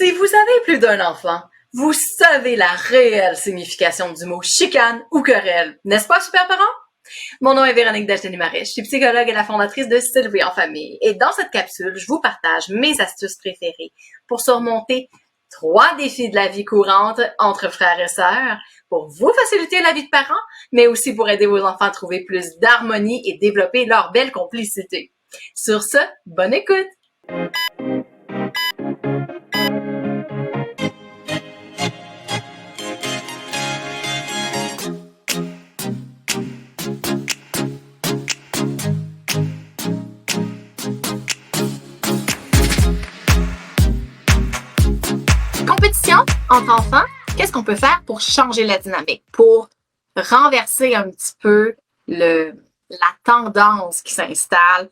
Si vous avez plus d'un enfant, vous savez la réelle signification du mot chicane ou querelle, n'est-ce pas, super parents? Mon nom est Véronique Delteny-Marais, je suis psychologue et la fondatrice de S'élever en famille. Et dans cette capsule, je vous partage mes astuces préférées pour surmonter 3 défis de la vie courante entre frères et sœurs, pour vous faciliter la vie de parents, mais aussi pour aider vos enfants à trouver plus d'harmonie et développer leur belle complicité. Sur ce, bonne écoute! Compétition entre enfants, qu'est-ce qu'on peut faire pour changer la dynamique, pour renverser un petit peu la tendance qui s'installe,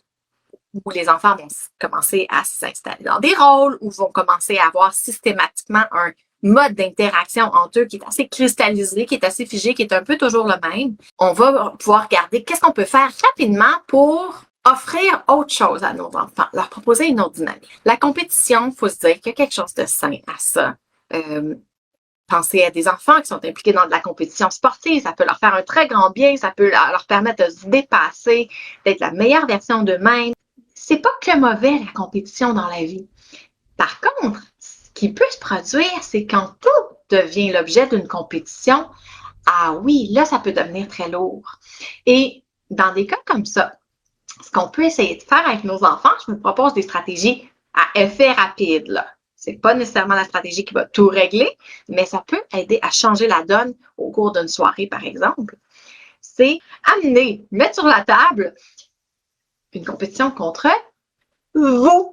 où les enfants vont commencer à s'installer dans des rôles, ou vont commencer à avoir systématiquement un mode d'interaction entre eux qui est assez cristallisé, qui est assez figé, qui est un peu toujours le même. On va pouvoir regarder qu'est-ce qu'on peut faire rapidement pour offrir autre chose à nos enfants, leur proposer une autre dynamique. La compétition, il faut se dire qu'il y a quelque chose de sain à ça. Pensez à des enfants qui sont impliqués dans de la compétition sportive, ça peut leur faire un très grand bien, ça peut leur permettre de se dépasser, d'être la meilleure version d'eux-mêmes. C'est pas que mauvais, la compétition dans la vie. Par contre, ce qui peut se produire, c'est quand tout devient l'objet d'une compétition, ah oui, là, ça peut devenir très lourd. Et dans des cas comme ça, ce qu'on peut essayer de faire avec nos enfants, je vous propose des stratégies à effet rapide, là. C'est pas nécessairement la stratégie qui va tout régler, mais ça peut aider à changer la donne au cours d'une soirée, par exemple. C'est mettre sur la table une compétition contre vous,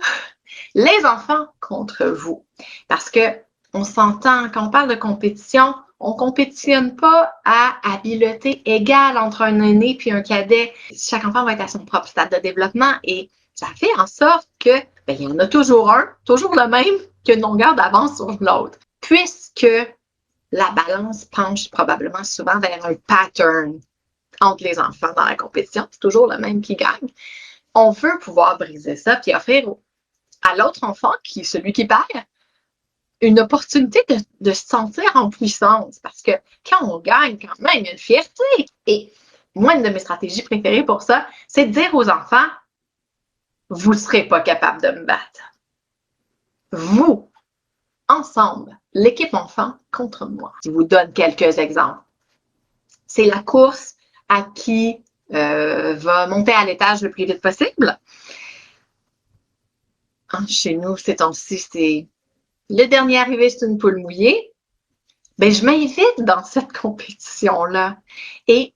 les enfants contre vous. Parce que on s'entend, quand on parle de compétition, on compétitionne pas à habileté égale entre un aîné puis un cadet. Chaque enfant va être à son propre stade de développement et ça fait en sorte que il y en a toujours un, toujours le même, qui a une longueur d'avance sur l'autre. Puisque la balance penche probablement souvent vers un pattern entre les enfants dans la compétition, c'est toujours le même qui gagne. On veut pouvoir briser ça puis offrir à l'autre enfant, qui est celui qui perd, une opportunité de se sentir en puissance. Parce que quand on gagne, quand même, il y a une fierté. Et moi, une de mes stratégies préférées pour ça, c'est de dire aux enfants, vous ne serez pas capable de me battre. Vous, ensemble, l'équipe enfant contre moi. Je vous donne quelques exemples. C'est la course à qui va monter à l'étage le plus vite possible. Chez nous, ces temps-ci, c'est le dernier arrivé, c'est une poule mouillée. Ben, je m'invite dans cette compétition-là. Et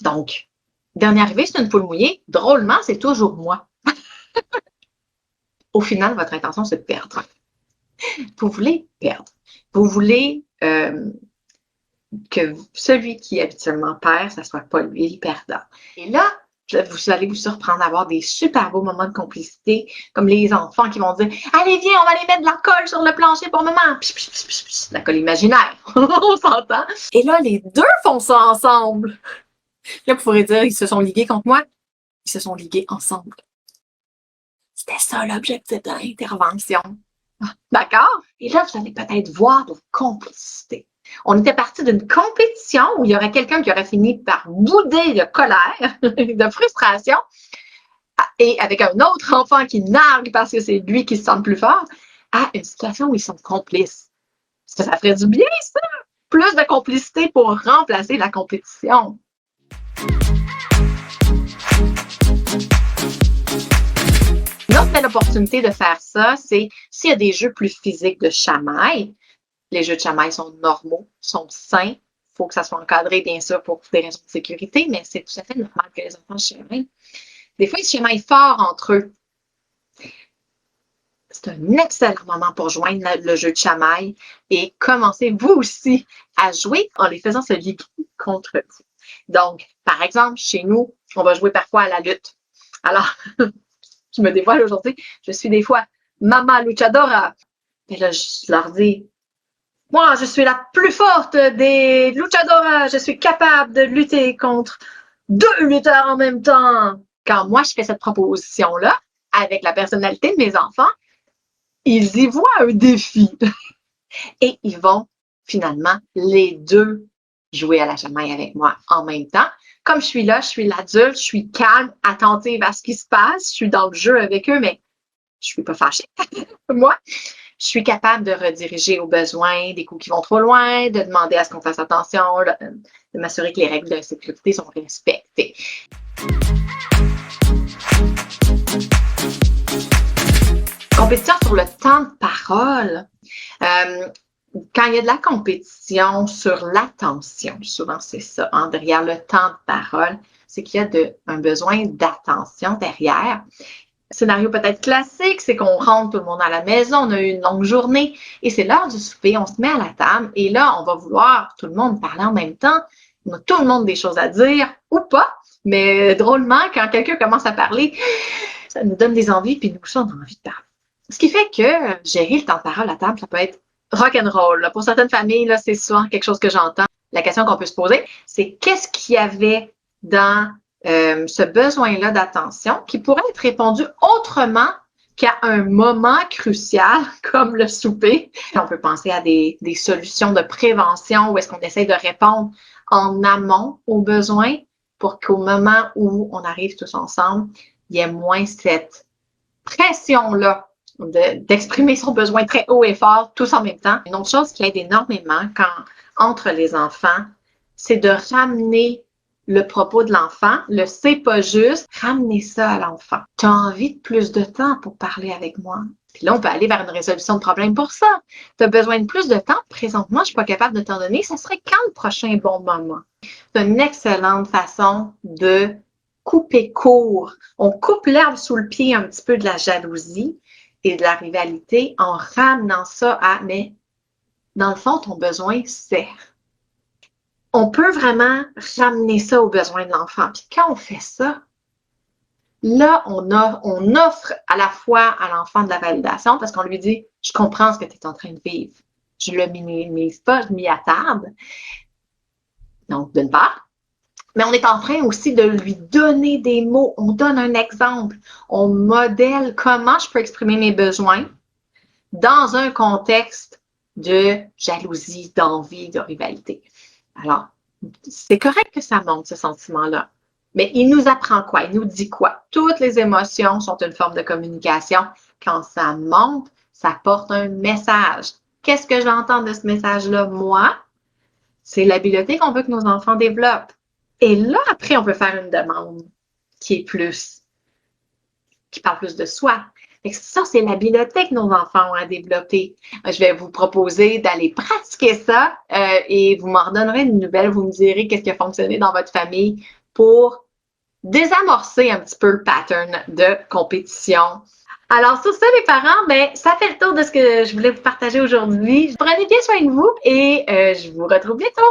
donc, dernier arrivé, c'est une poule mouillée. Drôlement, c'est toujours moi. Au final, votre intention, c'est de perdre. Vous voulez perdre. Vous voulez que celui qui habituellement perd, ça ne soit pas lui le perdant. Et là, vous allez vous surprendre à avoir des super beaux moments de complicité, comme les enfants qui vont dire « Allez, viens, on va aller mettre de la colle sur le plancher pour maman! » La colle imaginaire, on s'entend. Et là, les deux font ça ensemble. Là, vous pourrez dire « Ils se sont ligués contre moi. » Ils se sont ligués ensemble. C'était ça l'objectif de l'intervention. D'accord? Et là, vous allez peut-être voir de la complicité. On était parti d'une compétition où il y aurait quelqu'un qui aurait fini par bouder de colère, de frustration, et avec un autre enfant qui nargue parce que c'est lui qui se sent le plus fort, à une situation où ils sont complices. Ça ferait du bien, ça! Plus de complicité pour remplacer la compétition. Une autre belle opportunité de faire ça, c'est s'il y a des jeux plus physiques de chamaille. Les jeux de chamaille sont normaux, sont sains. Il faut que ça soit encadré, bien sûr, pour des raisons de sécurité, mais c'est tout à fait normal que les enfants chamaillent. Des fois, ils chamaillent fort entre eux. C'est un excellent moment pour joindre le jeu de chamaille et commencer, vous aussi, à jouer en les faisant se liguer contre vous. Donc, par exemple, chez nous, on va jouer parfois à la lutte. Alors, je me dévoile aujourd'hui, je suis des fois Mama Luchadora. Et là, je leur dis, moi, je suis la plus forte des luchadoras. Je suis capable de lutter contre 2 lutteurs en même temps. Quand moi, je fais cette proposition-là, avec la personnalité de mes enfants, ils y voient un défi et ils vont finalement les deux jouer à la chamaille avec moi en même temps. Comme je suis là, je suis l'adulte, je suis calme, attentive à ce qui se passe, je suis dans le jeu avec eux, mais je suis pas fâchée. Moi, je suis capable de rediriger aux besoins des coups qui vont trop loin, de demander à ce qu'on fasse attention, de m'assurer que les règles de sécurité sont respectées. Compétition sur le temps de parole. Quand il y a de la compétition sur l'attention, souvent c'est ça, hein, derrière le temps de parole, c'est qu'il y a un besoin d'attention derrière. Scénario peut-être classique, c'est qu'on rentre tout le monde à la maison, on a eu une longue journée et c'est l'heure du souper, on se met à la table et là, on va vouloir tout le monde parler en même temps. On a tout le monde des choses à dire ou pas, mais drôlement, quand quelqu'un commence à parler, ça nous donne des envies puis nous aussi, on a envie de parler. Ce qui fait que gérer le temps de parole à table, ça peut être rock'n'roll. Pour certaines familles, là, c'est souvent quelque chose que j'entends. La question qu'on peut se poser, c'est qu'est-ce qu'il y avait dans ce besoin-là d'attention qui pourrait être répondu autrement qu'à un moment crucial comme le souper. On peut penser à des solutions de prévention où est-ce qu'on essaie de répondre en amont aux besoins pour qu'au moment où on arrive tous ensemble, il y ait moins cette pression-là d'exprimer son besoin très haut et fort, tous en même temps. Une autre chose qui aide énormément entre les enfants, c'est de ramener le propos de l'enfant, le c'est pas juste, ramener ça à l'enfant. Tu as envie de plus de temps pour parler avec moi. Puis là, on peut aller vers une résolution de problème pour ça. Tu as besoin de plus de temps. Présentement, je suis pas capable de t'en donner. Ce serait quand le prochain bon moment? C'est une excellente façon de couper court. On coupe l'herbe sous le pied un petit peu de la jalousie et de la rivalité en ramenant ça à, mais dans le fond, ton besoin, c'est. On peut vraiment ramener ça aux besoins de l'enfant. Puis quand on fait ça, là, on offre à la fois à l'enfant de la validation parce qu'on lui dit, je comprends ce que tu es en train de vivre. Je le minimise pas, je m'y attarde. Donc, d'une part. Mais on est en train aussi de lui donner des mots. On donne un exemple. On modèle comment je peux exprimer mes besoins dans un contexte de jalousie, d'envie, de rivalité. Alors, c'est correct que ça monte, ce sentiment-là. Mais il nous apprend quoi? Il nous dit quoi? Toutes les émotions sont une forme de communication. Quand ça monte, ça porte un message. Qu'est-ce que j'entends de ce message-là, moi? C'est l'habileté qu'on veut que nos enfants développent. Et là, après, on peut faire une demande qui parle plus de soi. Et ça, c'est l'habileté que nos enfants ont à développer. Je vais vous proposer d'aller pratiquer ça et vous m'en redonnerez une nouvelle. Vous me direz qu'est-ce qui a fonctionné dans votre famille pour désamorcer un petit peu le pattern de compétition. Alors, sur ça, les parents, ça fait le tour de ce que je voulais vous partager aujourd'hui. Prenez bien soin de vous et je vous retrouve bientôt.